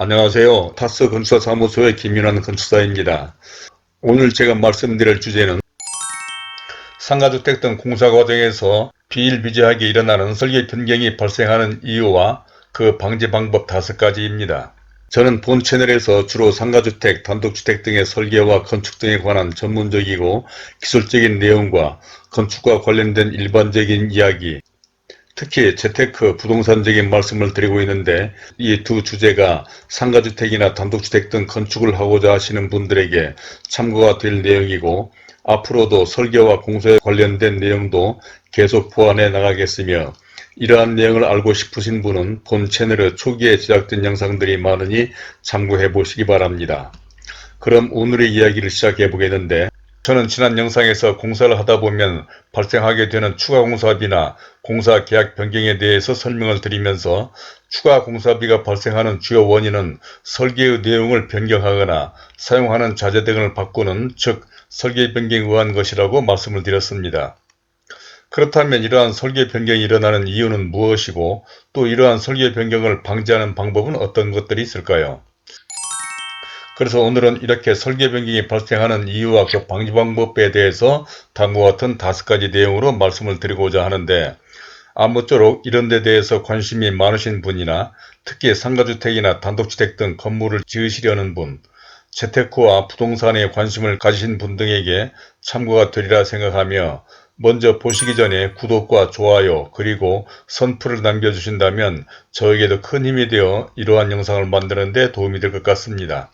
안녕하세요. 타스 건축사무소의 김윤환 건축사입니다. 오늘 제가 말씀드릴 주제는 상가주택 등 공사 과정에서 비일비재하게 일어나는 설계 변경이 발생하는 이유와 그 방지 방법 5가지입니다. 저는 본 채널에서 주로 상가주택, 단독주택 등의 설계와 건축 등에 관한 전문적이고 기술적인 내용과 건축과 관련된 일반적인 이야기, 특히 재테크, 부동산적인 말씀을 드리고 있는데, 이 두 주제가 상가주택이나 단독주택 등 건축을 하고자 하시는 분들에게 참고가 될 내용이고, 앞으로도 설계와 공사에 관련된 내용도 계속 보완해 나가겠으며, 이러한 내용을 알고 싶으신 분은 본 채널에 초기에 제작된 영상들이 많으니 참고해 보시기 바랍니다. 그럼 오늘의 이야기를 시작해 보겠는데, 저는 지난 영상에서 공사를 하다 보면 발생하게 되는 추가 공사비나 공사 계약 변경에 대해서 설명을 드리면서, 추가 공사비가 발생하는 주요 원인은 설계의 내용을 변경하거나 사용하는 자재 등을 바꾸는, 즉 설계 변경에 의한 것이라고 말씀을 드렸습니다. 그렇다면 이러한 설계 변경이 일어나는 이유는 무엇이고, 또 이러한 설계 변경을 방지하는 방법은 어떤 것들이 있을까요? 그래서 오늘은 이렇게 설계 변경이 발생하는 이유와 그 방지 방법에 대해서 다음과 같은 5가지 내용으로 말씀을 드리고자 하는데, 아무쪼록 이런 데 대해서 관심이 많으신 분이나 특히 상가주택이나 단독주택 등 건물을 지으시려는 분, 재테크와 부동산에 관심을 가지신 분 등에게 참고가 되리라 생각하며, 먼저 보시기 전에 구독과 좋아요 그리고 선풀을 남겨주신다면 저에게도 큰 힘이 되어 이러한 영상을 만드는 데 도움이 될 것 같습니다.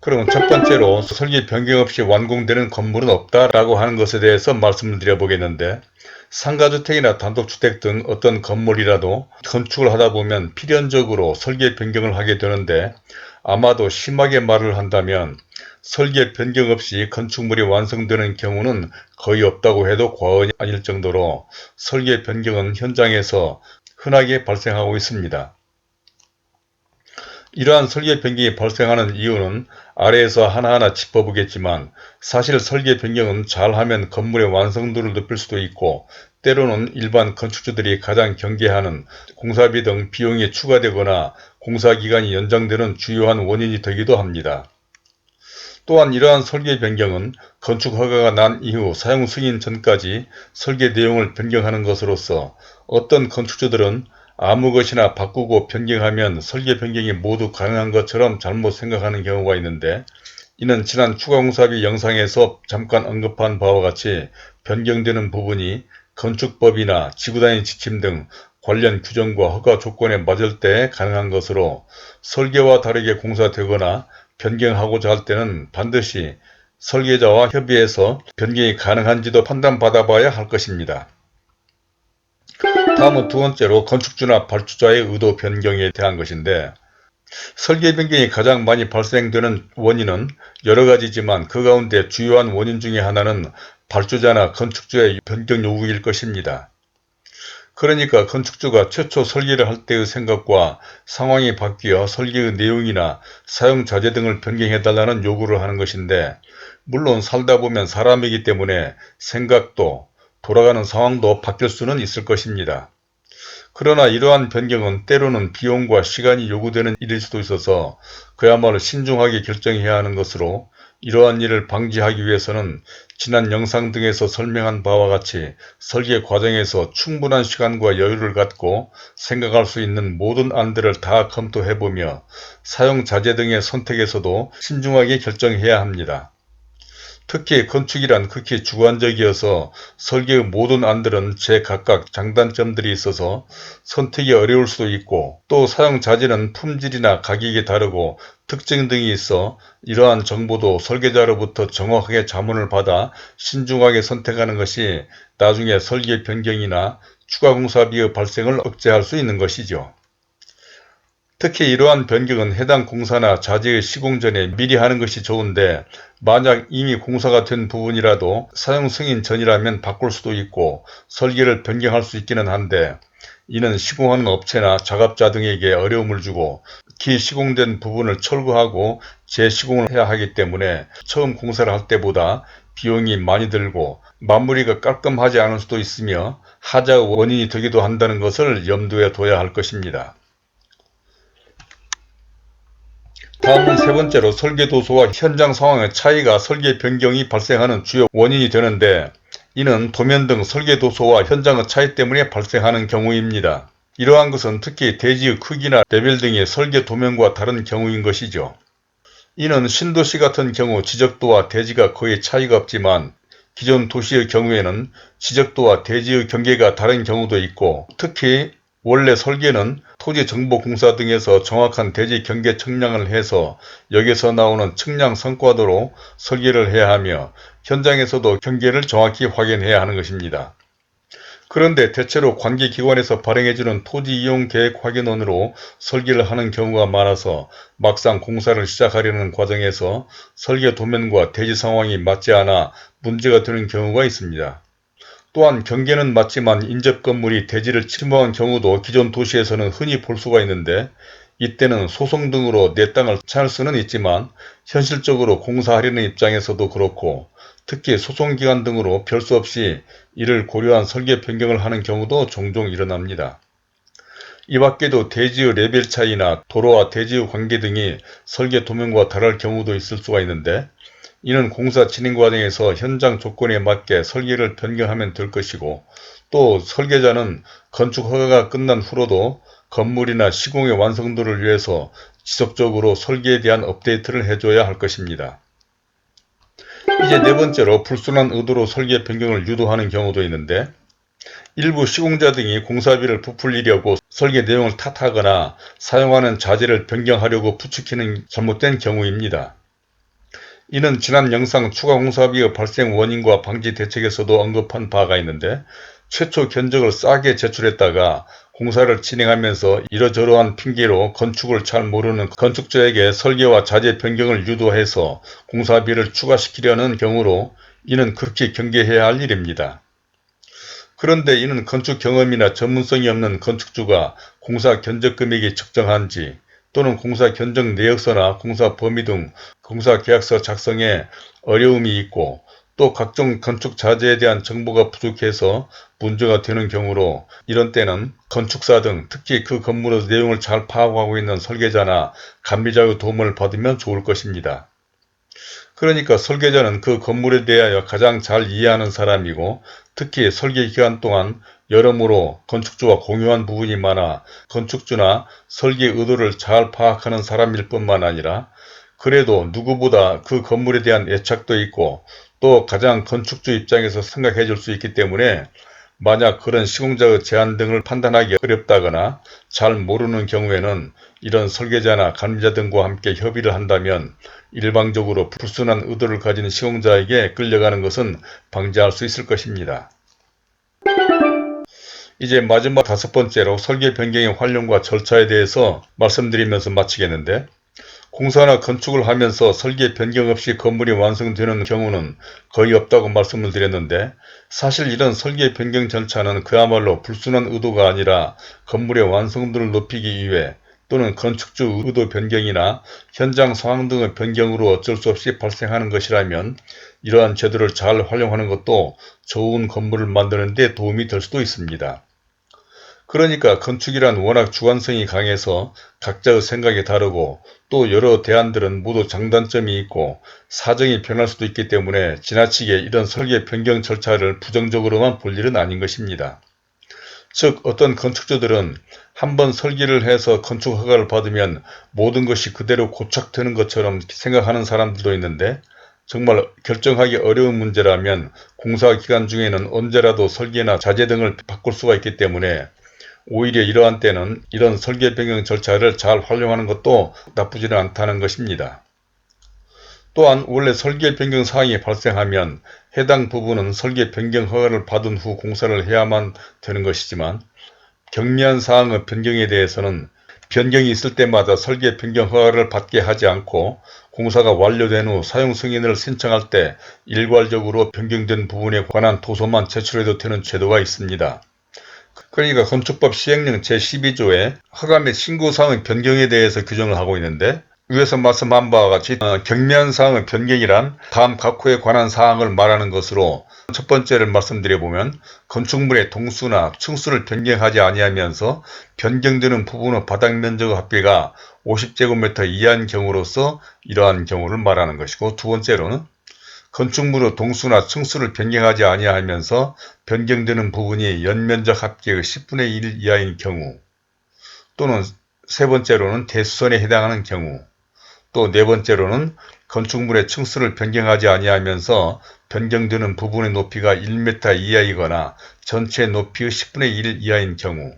그럼 첫 번째로, 설계 변경 없이 완공되는 건물은 없다라고 하는 것에 대해서 말씀을 드려보겠는데, 상가주택이나 단독주택 등 어떤 건물이라도 건축을 하다 보면 필연적으로 설계 변경을 하게 되는데, 아마도 심하게 말을 한다면 설계 변경 없이 건축물이 완성되는 경우는 거의 없다고 해도 과언이 아닐 정도로 설계 변경은 현장에서 흔하게 발생하고 있습니다. 이러한 설계 변경이 발생하는 이유는 아래에서 하나하나 짚어보겠지만, 사실 설계 변경은 잘하면 건물의 완성도를 높일 수도 있고, 때로는 일반 건축주들이 가장 경계하는 공사비 등 비용이 추가되거나 공사기간이 연장되는 주요한 원인이 되기도 합니다. 또한 이러한 설계 변경은 건축 허가가 난 이후 사용 승인 전까지 설계 내용을 변경하는 것으로서, 어떤 건축주들은 아무 것이나 바꾸고 변경하면 설계 변경이 모두 가능한 것처럼 잘못 생각하는 경우가 있는데, 이는 지난 추가공사비 영상에서 잠깐 언급한 바와 같이 변경되는 부분이 건축법이나 지구단위 지침 등 관련 규정과 허가 조건에 맞을 때 가능한 것으로, 설계와 다르게 공사되거나 변경하고자 할 때는 반드시 설계자와 협의해서 변경이 가능한지도 판단받아 봐야 할 것입니다. 다음은 두 번째로, 건축주나 발주자의 의도 변경에 대한 것인데, 설계 변경이 가장 많이 발생되는 원인은 여러 가지지만 그 가운데 주요한 원인 중에 하나는 발주자나 건축주의 변경 요구일 것입니다. 그러니까 건축주가 최초 설계를 할 때의 생각과 상황이 바뀌어 설계의 내용이나 사용 자재 등을 변경해달라는 요구를 하는 것인데, 물론 살다 보면 사람이기 때문에 생각도, 돌아가는 상황도 바뀔 수는 있을 것입니다. 그러나 이러한 변경은 때로는 비용과 시간이 요구되는 일일 수도 있어서 그야말로 신중하게 결정해야 하는 것으로, 이러한 일을 방지하기 위해서는 지난 영상 등에서 설명한 바와 같이 설계 과정에서 충분한 시간과 여유를 갖고 생각할 수 있는 모든 안들을 다 검토해보며 사용 자재 등의 선택에서도 신중하게 결정해야 합니다. 특히 건축이란 극히 주관적이어서 설계의 모든 안들은 제각각 장단점들이 있어서 선택이 어려울 수도 있고, 또 사용 자재는 품질이나 가격이 다르고 특징 등이 있어 이러한 정보도 설계자로부터 정확하게 자문을 받아 신중하게 선택하는 것이 나중에 설계 변경이나 추가 공사비의 발생을 억제할 수 있는 것이죠. 특히 이러한 변경은 해당 공사나 자재의 시공 전에 미리 하는 것이 좋은데, 만약 이미 공사가 된 부분이라도 사용 승인 전이라면 바꿀 수도 있고 설계를 변경할 수 있기는 한데, 이는 시공하는 업체나 작업자 등에게 어려움을 주고 기시공된 부분을 철거하고 재시공을 해야 하기 때문에 처음 공사를 할 때보다 비용이 많이 들고 마무리가 깔끔하지 않을 수도 있으며 하자의 원인이 되기도 한다는 것을 염두에 둬야 할 것입니다. 다음은 세 번째로 설계도서와 현장 상황의 차이가 설계 변경이 발생하는 주요 원인이 되는데, 이는 도면 등 설계도서와 현장의 차이 때문에 발생하는 경우입니다. 이러한 것은 특히 대지의 크기나 레벨 등의 설계 도면과 다른 경우인 것이죠. 이는 신도시 같은 경우 지적도와 대지가 거의 차이가 없지만, 기존 도시의 경우에는 지적도와 대지의 경계가 다른 경우도 있고, 특히 원래 설계는 토지정보공사 등에서 정확한 대지 경계 측량을 해서 여기서 나오는 측량 성과도로 설계를 해야 하며, 현장에서도 경계를 정확히 확인해야 하는 것입니다. 그런데 대체로 관계기관에서 발행해주는 토지이용계획 확인원으로 설계를 하는 경우가 많아서 막상 공사를 시작하려는 과정에서 설계 도면과 대지 상황이 맞지 않아 문제가 되는 경우가 있습니다. 또한 경계는 맞지만 인접 건물이 대지를 침범한 경우도 기존 도시에서는 흔히 볼 수가 있는데, 이때는 소송 등으로 내 땅을 찾을 수는 있지만 현실적으로 공사하려는 입장에서도 그렇고, 특히 소송기관 등으로 별 수 없이 이를 고려한 설계 변경을 하는 경우도 종종 일어납니다. 이 밖에도 대지의 레벨 차이나 도로와 대지의 관계 등이 설계 도면과 다를 경우도 있을 수가 있는데, 이는 공사 진행 과정에서 현장 조건에 맞게 설계를 변경하면 될 것이고, 또 설계자는 건축 허가가 끝난 후로도 건물이나 시공의 완성도를 위해서 지속적으로 설계에 대한 업데이트를 해줘야 할 것입니다. 이제 네 번째로 불순한 의도로 설계 변경을 유도하는 경우도 있는데, 일부 시공자 등이 공사비를 부풀리려고 설계 내용을 탓하거나 사용하는 자재를 변경하려고 부추기는 잘못된 경우입니다. 이는 지난 영상 추가 공사비의 발생 원인과 방지 대책에서도 언급한 바가 있는데, 최초 견적을 싸게 제출했다가 공사를 진행하면서 이러저러한 핑계로 건축을 잘 모르는 건축주에게 설계와 자재 변경을 유도해서 공사비를 추가시키려는 경우로, 이는 극히 경계해야 할 일입니다. 그런데 이는 건축 경험이나 전문성이 없는 건축주가 공사 견적 금액이 적정한지, 또는 공사 견적 내역서나 공사 범위 등 공사 계약서 작성에 어려움이 있고, 또 각종 건축 자재에 대한 정보가 부족해서 문제가 되는 경우로, 이런 때는 건축사 등 특히 그 건물의 내용을 잘 파악하고 있는 설계자나 감리자의 도움을 받으면 좋을 것입니다. 그러니까 설계자는 그 건물에 대하여 가장 잘 이해하는 사람이고, 특히 설계 기간 동안 여러모로 건축주와 공유한 부분이 많아 건축주나 설계 의도를 잘 파악하는 사람일 뿐만 아니라, 그래도 누구보다 그 건물에 대한 애착도 있고 또 가장 건축주 입장에서 생각해 줄 수 있기 때문에, 만약 그런 시공자의 제안 등을 판단하기 어렵다거나 잘 모르는 경우에는 이런 설계자나 감리자 등과 함께 협의를 한다면 일방적으로 불순한 의도를 가진 시공자에게 끌려가는 것은 방지할 수 있을 것입니다. 이제 마지막 다섯 번째로 설계 변경의 활용과 절차에 대해서 말씀드리면서 마치겠는데, 공사나 건축을 하면서 설계 변경 없이 건물이 완성되는 경우는 거의 없다고 말씀을 드렸는데, 사실 이런 설계 변경 절차는 그야말로 불순한 의도가 아니라 건물의 완성도를 높이기 위해 또는 건축주 의도 변경이나 현장 상황 등의 변경으로 어쩔 수 없이 발생하는 것이라면, 이러한 제도를 잘 활용하는 것도 좋은 건물을 만드는 데 도움이 될 수도 있습니다. 그러니까 건축이란 워낙 주관성이 강해서 각자의 생각이 다르고, 또 여러 대안들은 모두 장단점이 있고 사정이 변할 수도 있기 때문에 지나치게 이런 설계 변경 절차를 부정적으로만 볼 일은 아닌 것입니다. 즉, 어떤 건축주들은 한번 설계를 해서 건축 허가를 받으면 모든 것이 그대로 고착되는 것처럼 생각하는 사람들도 있는데, 정말 결정하기 어려운 문제라면 공사 기간 중에는 언제라도 설계나 자재 등을 바꿀 수가 있기 때문에, 오히려 이러한 때는 이런 설계 변경 절차를 잘 활용하는 것도 나쁘지는 않다는 것입니다. 또한 원래 설계 변경 사항이 발생하면 해당 부분은 설계 변경 허가를 받은 후 공사를 해야만 되는 것이지만, 경미한 사항의 변경에 대해서는 변경이 있을 때마다 설계 변경 허가를 받게 하지 않고 공사가 완료된 후 사용 승인을 신청할 때 일괄적으로 변경된 부분에 관한 도서만 제출해도 되는 제도가 있습니다. 그러니까 건축법 시행령 제12조에 허가 및 신고사항의 변경에 대해서 규정을 하고 있는데, 위에서 말씀한 바와 같이 경미사항의 변경이란 다음 각호에 관한 사항을 말하는 것으로, 첫 번째를 말씀드려보면 건축물의 동수나 층수를 변경하지 아니하면서 변경되는 부분의 바닥 면적 합계가 50제곱미터 이하인 경우로서 이러한 경우를 말하는 것이고, 두 번째로는 건축물의 동수나 층수를 변경하지 아니하면서 변경되는 부분이 연면적 합계의 10분의 1 이하인 경우, 또는 세 번째로는 대수선에 해당하는 경우, 또 네 번째로는 건축물의 층수를 변경하지 아니하면서 변경되는 부분의 높이가 1m 이하이거나 전체 높이의 10분의 1 이하인 경우,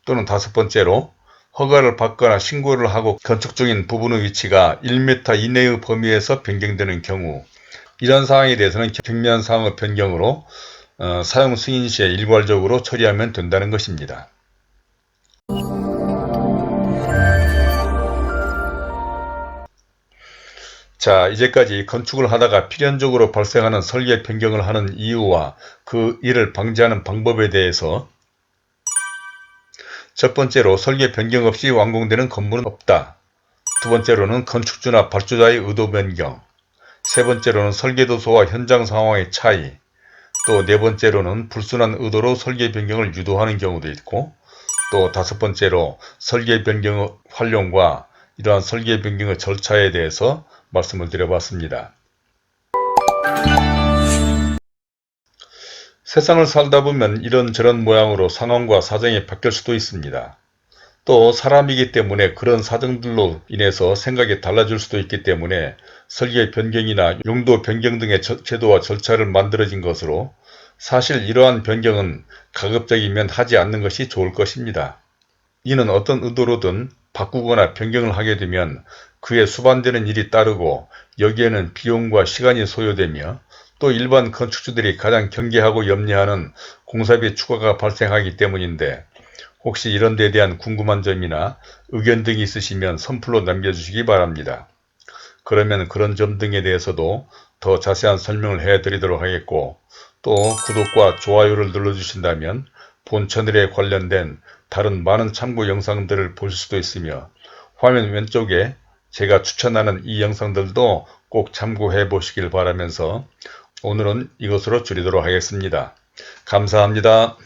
또는 다섯 번째로 허가를 받거나 신고를 하고 건축 중인 부분의 위치가 1m 이내의 범위에서 변경되는 경우, 이런 사항에 대해서는 경미한 사항의 변경으로 사용 승인 시에 일괄적으로 처리하면 된다는 것입니다. 자, 이제까지 건축을 하다가 필연적으로 발생하는 설계 변경을 하는 이유와 그 이를 방지하는 방법에 대해서, 첫 번째로 설계 변경 없이 완공되는 건물은 없다. 두 번째로는 건축주나 발주자의 의도 변경. 세 번째로는 설계도서와 현장 상황의 차이. 또 네 번째로는 불순한 의도로 설계 변경을 유도하는 경우도 있고, 또 다섯 번째로 설계 변경의 활용과 이러한 설계 변경의 절차에 대해서 말씀을 드려봤습니다. 세상을 살다 보면 이런저런 모양으로 상황과 사정이 바뀔 수도 있습니다. 또 사람이기 때문에 그런 사정들로 인해서 생각이 달라질 수도 있기 때문에 설계 변경이나 용도 변경 등의 제도와 절차를 만들어진 것으로, 사실 이러한 변경은 가급적이면 하지 않는 것이 좋을 것입니다. 이는 어떤 의도로든 바꾸거나 변경을 하게 되면 그에 수반되는 일이 따르고, 여기에는 비용과 시간이 소요되며, 또 일반 건축주들이 가장 경계하고 염려하는 공사비 추가가 발생하기 때문인데, 혹시 이런 데 대한 궁금한 점이나 의견 등이 있으시면 선플로 남겨주시기 바랍니다. 그러면 그런 점 등에 대해서도 더 자세한 설명을 해드리도록 하겠고, 또 구독과 좋아요를 눌러주신다면 본 채널에 관련된 다른 많은 참고 영상들을 보실 수도 있으며, 화면 왼쪽에 제가 추천하는 이 영상들도 꼭 참고해 보시길 바라면서 오늘은 이것으로 줄이도록 하겠습니다. 감사합니다.